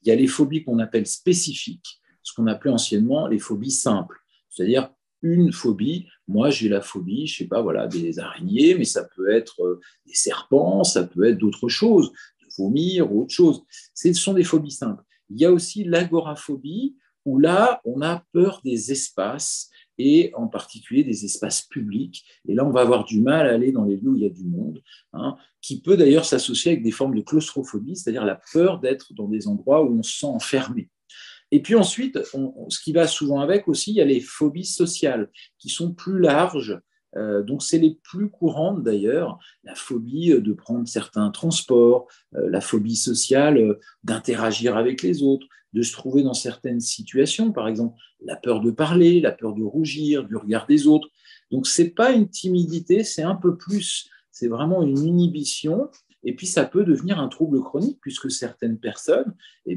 Il y a les phobies qu'on appelle spécifiques, ce qu'on appelait anciennement les phobies simples, c'est-à-dire une phobie. Moi, j'ai la phobie, je sais pas, voilà, des araignées, mais ça peut être des serpents, ça peut être d'autres choses, de vomir ou autre chose. Ce sont des phobies simples. Il y a aussi l'agoraphobie, où là, on a peur des espaces, et en particulier des espaces publics. Et là, on va avoir du mal à aller dans les lieux où il y a du monde, hein, qui peut d'ailleurs s'associer avec des formes de claustrophobie, c'est-à-dire la peur d'être dans des endroits où on se sent enfermé. Et puis ensuite, ce qui va souvent avec aussi, il y a les phobies sociales qui sont plus larges. Donc, c'est les plus courantes d'ailleurs, la phobie de prendre certains transports, la phobie sociale d'interagir avec les autres, de se trouver dans certaines situations, par exemple la peur de parler, la peur de rougir, du regard des autres. Donc, ce n'est pas une timidité, c'est un peu plus, c'est vraiment une inhibition. Et puis, ça peut devenir un trouble chronique puisque certaines personnes, eh